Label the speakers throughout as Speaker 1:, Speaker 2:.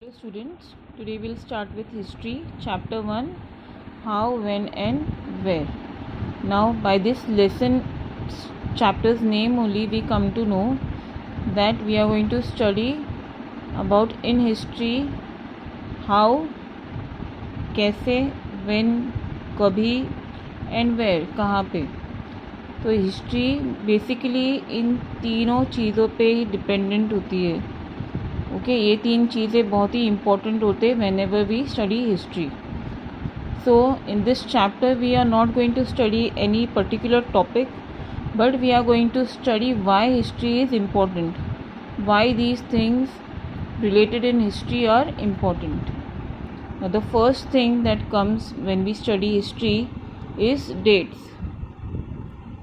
Speaker 1: Hello students, today we'll start with history chapter 1, how, when and where. Now by this lesson chapter's name only we come to know that we are going to study about in history how, कैसे, when, कभी and where, कहाँ पे. तो history basically इन तीनों चीज़ों पे ही dependent होती है. ओके ये तीन चीज़ें बहुत ही इम्पोर्टेंट होते हैं whenever we study history. So in this chapter we are not going to study any particular topic, but we are going to study why history is important, why these things related in history are important. Now the first thing that comes when we study history is dates.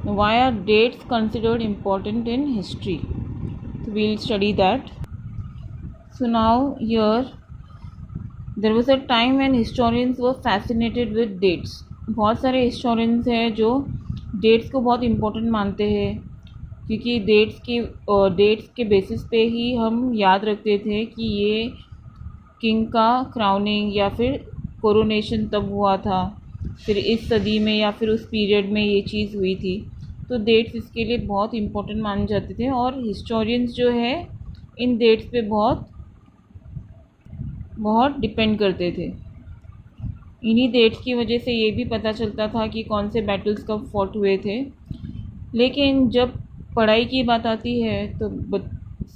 Speaker 1: Now, why are dates considered important in history? So we'll study that. So now here there was a time when historians were fascinated with dates. बहुत सारे historians हैं जो dates को बहुत important मानते हैं, क्योंकि dates के बेसिस पे ही हम याद रखते थे कि ये किंग का क्राउनिंग या फिर कोरोनेशन तब हुआ था, फिर इस सदी में या फिर उस पीरियड में ये चीज़ हुई थी. तो डेट्स इसके लिए बहुत इम्पोर्टेंट माने जाते थे और हिस्टोरियंस जो है इन डेट्स पे बहुत डिपेंड करते थे. इन्हीं डेट्स की वजह से ये भी पता चलता था कि कौन से बैटल्स कब फॉट हुए थे. लेकिन जब पढ़ाई की बात आती है तो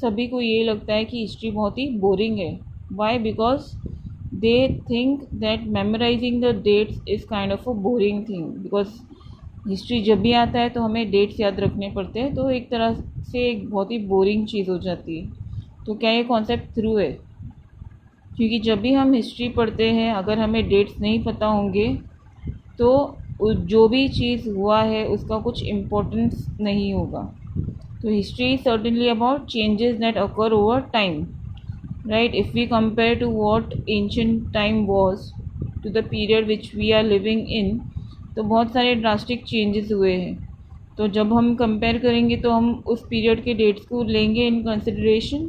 Speaker 1: सभी को ये लगता है कि हिस्ट्री बहुत ही बोरिंग है. Why? Because they think that memorising the dates is kind of a boring thing. Because history जब भी आता है तो हमें डेट्स याद रखने पड़ते हैं, तो एक तरह से एक बहुत ही बोरिंग चीज़ हो जाती है. तो क्या ये कॉन्सेप्ट थ्रू है? क्योंकि जब भी हम हिस्ट्री पढ़ते हैं अगर हमें डेट्स नहीं पता होंगे तो जो भी चीज़ हुआ है उसका कुछ इम्पोर्टेंस नहीं होगा. तो history is certainly about changes that occur over time, right? If we compare to what ancient time was to the period which we are living in, तो बहुत सारे ड्रास्टिक चेंजेस हुए हैं. तो जब हम कंपेयर करेंगे तो हम उस पीरियड के डेट्स को लेंगे in consideration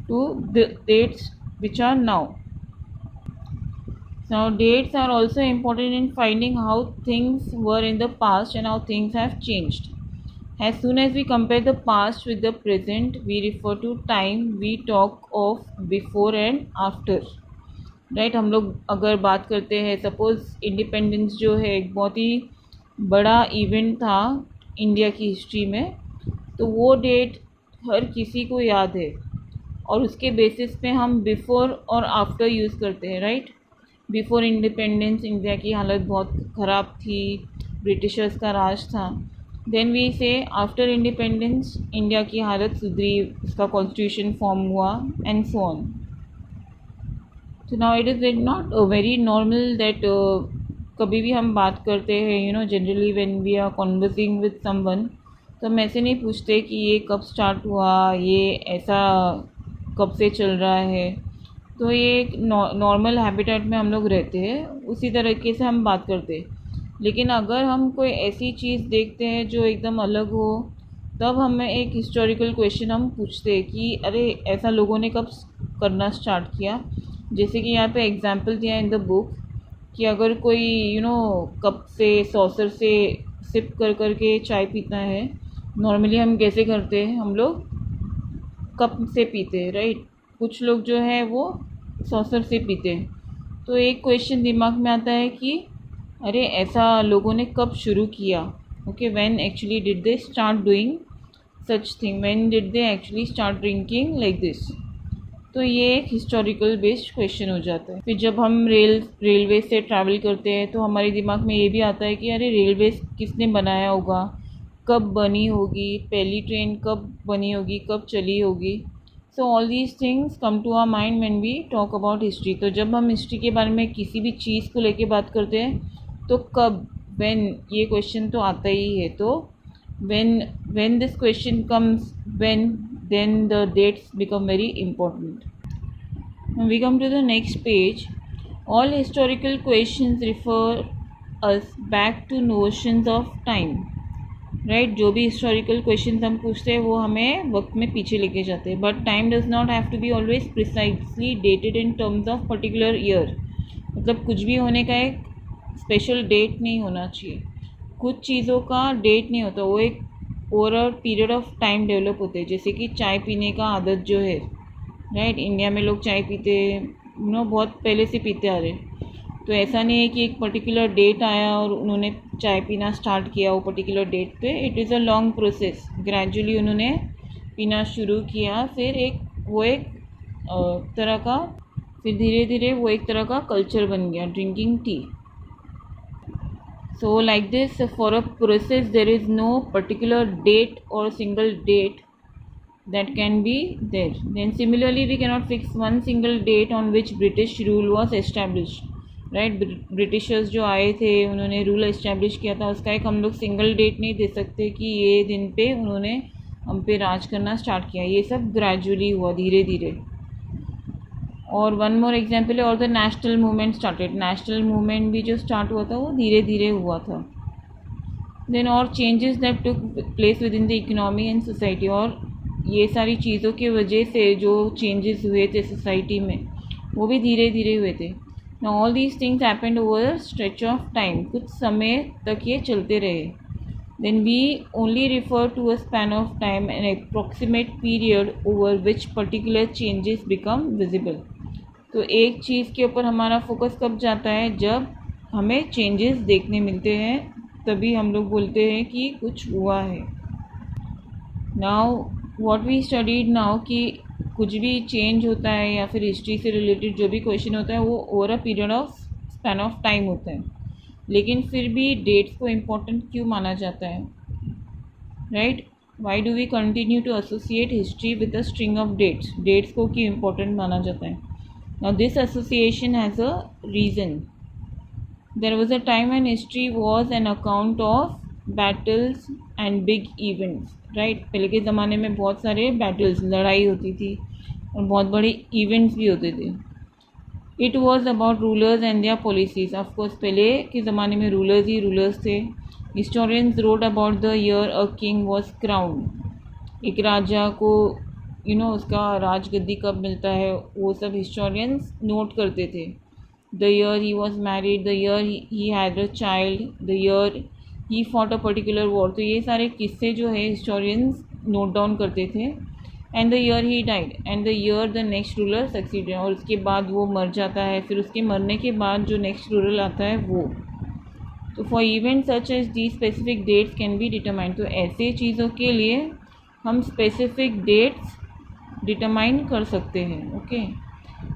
Speaker 1: to the dates which are now. Now dates are also important in finding how things were in the past and how things have changed. As soon as we compare the past with the present, we refer to time we talk of before and after. Right? हम लोग अगर बात करते हैं, suppose independence जो है एक बहुत ही बड़ा इवेंट था इंडिया की हिस्ट्री में, तो वो डेट हर किसी को याद है और उसके बेसिस पे हम बिफ़ोर और आफ्टर यूज़ करते हैं. राइट? बिफ़ोर इंडिपेंडेंस इंडिया की हालत बहुत ख़राब थी, ब्रिटिशर्स का राज था. Then we say after independence India की हालत सुधरी, उसका कॉन्स्टिट्यूशन फॉर्म हुआ एंड सो ऑन. तो now it is not very normal that कभी भी हम बात करते हैं generally when we are conversing with someone, तो हम ऐसे नहीं पूछते कि ये कब स्टार्ट हुआ, ये ऐसा कब से चल रहा है. तो ये एक नॉर्मल हैबिटेट में हम लोग रहते हैं, उसी तरीके से हम बात करते हैं. लेकिन अगर हम कोई ऐसी चीज़ देखते हैं जो एकदम अलग हो, तब हमें एक हिस्टोरिकल क्वेश्चन हम पूछते हैं कि अरे ऐसा लोगों ने कब करना स्टार्ट किया. जैसे कि यहाँ पे एग्जांपल दिया इन द बुक कि अगर कोई कप से सॉसर से सिप कर के चाय पीता है, नॉर्मली हम कैसे करते हैं? हम लोग कप से पीते हैं, राइट? कुछ लोग जो है वो सॉसर से पीते हैं. तो एक क्वेश्चन दिमाग में आता है कि अरे ऐसा लोगों ने कब शुरू किया. Okay, when actually did they start doing such thing, when did they actually start drinking like this. तो ये एक हिस्टोरिकल बेस्ड क्वेश्चन हो जाता है. फिर जब हम रेलवे से ट्रैवल करते हैं तो हमारे दिमाग में ये भी आता है कि अरे रेलवे किसने बनाया होगा, कब बनी होगी, पहली ट्रेन कब बनी होगी, कब चली होगी. So all these things come to our mind when we talk about history. तो जब हम हिस्ट्री के बारे में किसी भी चीज़ को लेके बात करते हैं तो कब, व्हेन, ये क्वेश्चन तो आता ही है. तो when this question comes, when, then the dates become very important. Now we come to the next page. All historical questions refer us back to notions of time. Right जो भी historical question हम पूछते हैं वो हमें वक्त में पीछे लेके जाते हैं. But time does not have to be always precisely dated in terms of particular year. मतलब कुछ भी होने का एक स्पेशल डेट नहीं होना चाहिए. कुछ चीज़ों का डेट नहीं होता, वो एक over period of time develop होते हैं. जैसे कि चाय पीने का आदत जो है, राइट इंडिया में लोग चाय पीते बहुत पहले से पीते आ रहे. तो ऐसा नहीं है कि एक पर्टिकुलर डेट आया और उन्होंने चाय पीना स्टार्ट किया वो पर्टिकुलर डेट पे. It is a long process. Gradually उन्होंने पीना शुरू किया, फिर एक तरह का, फिर धीरे धीरे वो एक तरह का कल्चर बन गया, drinking tea. So like this, for a process there is no particular date or single date that can be there. Then similarly we cannot fix one single date on which British rule was established, right? Britishers जो आए थे उन्होंने rule establish किया था, उसका एक हम लोग सिंगल डेट नहीं दे सकते कि ये दिन पे उन्होंने हम पे राज करना स्टार्ट किया. ये सब ग्रेजुअली हुआ, धीरे धीरे. और वन मोर एग्जाम्पल है, और the national movement started. National movement भी जो स्टार्ट हुआ था वो धीरे धीरे हुआ था. देन और changes that took place with in the economy and society. और ये सारी चीज़ों की वजह से जो चेंजेस हुए थे सोसाइटी में वो भी धीरे धीरे हुए थे. Now all these things happened over stretch of time. कुछ समय तक ये चलते रहे. Then we only refer to a span of time an approximate period over which particular changes become visible. तो एक चीज़ के ऊपर हमारा फोकस कब जाता है, जब हमें चेंजेस देखने मिलते हैं, तभी हम लोग बोलते हैं कि कुछ हुआ है. Now what we studied now कि कुछ भी चेंज होता है या फिर हिस्ट्री से रिलेटेड जो भी क्वेश्चन होता है वो over a period of span of time होता है. लेकिन फिर भी डेट्स को इम्पोर्टेंट क्यों माना जाता है, right? Why do we continue to associate history with a string of dates. Dates को क्यों इम्पोर्टेंट माना जाता है? Now this association has a reason. There was a time when history was an account of battles and big events, right? पहले के ज़माने में बहुत सारे battles, लड़ाई होती थी और बहुत बड़े events भी होते थे. It was about rulers and their policies. Of course पहले के ज़माने में rulers ही rulers थे. Historians wrote about the year a king was crowned. एक राजा को उसका राजगद्दी कब मिलता है वो सब हिस्टोरियंस नोट करते थे. The year he was married, the year he had a child, the year he fought a particular war. तो ये सारे किस्से जो है हिस्टोरियंस नोट डाउन करते थे. And the year he died and the year the next ruler succeeded. और उसके बाद वो मर जाता है, फिर उसके मरने के बाद जो नेक्स्ट रूलर आता है वो. तो for event such as the specific dates can be determined. तो ऐसे चीज़ों के लिए हम स्पेसिफिक डेट्स डिटरमाइन कर सकते हैं. Okay.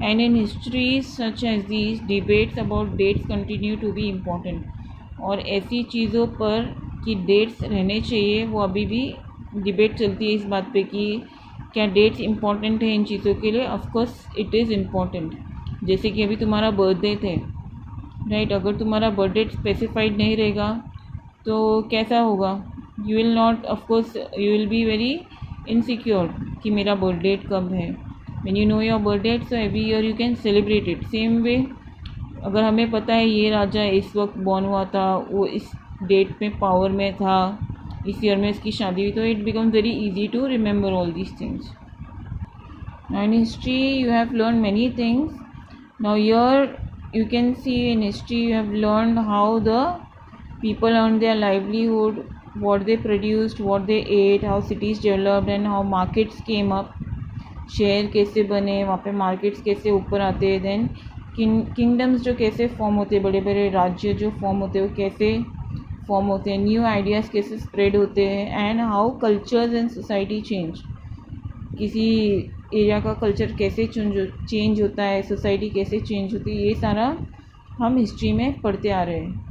Speaker 1: And in history such as these debates about dates continue to be important. और ऐसी चीज़ों पर कि डेट्स रहने चाहिए वो अभी भी डिबेट चलती है इस बात पे कि क्या डेट्स इम्पॉर्टेंट है इन चीज़ों के लिए. Of course it is important. जैसे कि अभी तुम्हारा बर्थडे थे, राइट? अगर तुम्हारा बर्थडे स्पेसिफाइड नहीं रहेगा तो कैसा होगा? You will not, of course you will be very insecure कि मेरा बर्थ डेट कब है. When you know your birth date so every year you can celebrate it. Same way अगर हमें पता है ये राजा इस वक्त बॉर्न हुआ था, वो इस डेट में पावर में था, इस ईयर में इसकी शादी हुई, तो it becomes very easy to remember all these things. Now in history you have learn many things. Now year you can see in history you have learned how the people earned their livelihood, what they produced, what they ate, how cities developed and how markets came up. शहर कैसे बने, वहाँ पे markets कैसे ऊपर आते हैं. Then kingdoms जो कैसे फॉर्म होते हैं, बड़े बड़े राज्य जो फॉर्म होते हैं वो कैसे फॉर्म होते हैं, न्यू आइडियाज़ कैसे स्प्रेड होते हैं. And how cultures and society change. किसी एरिया का कल्चर कैसे चेंज होता है, सोसाइटी कैसे चेंज होती है, ये सारा हम हिस्ट्री में पढ़ते आ रहे हैं.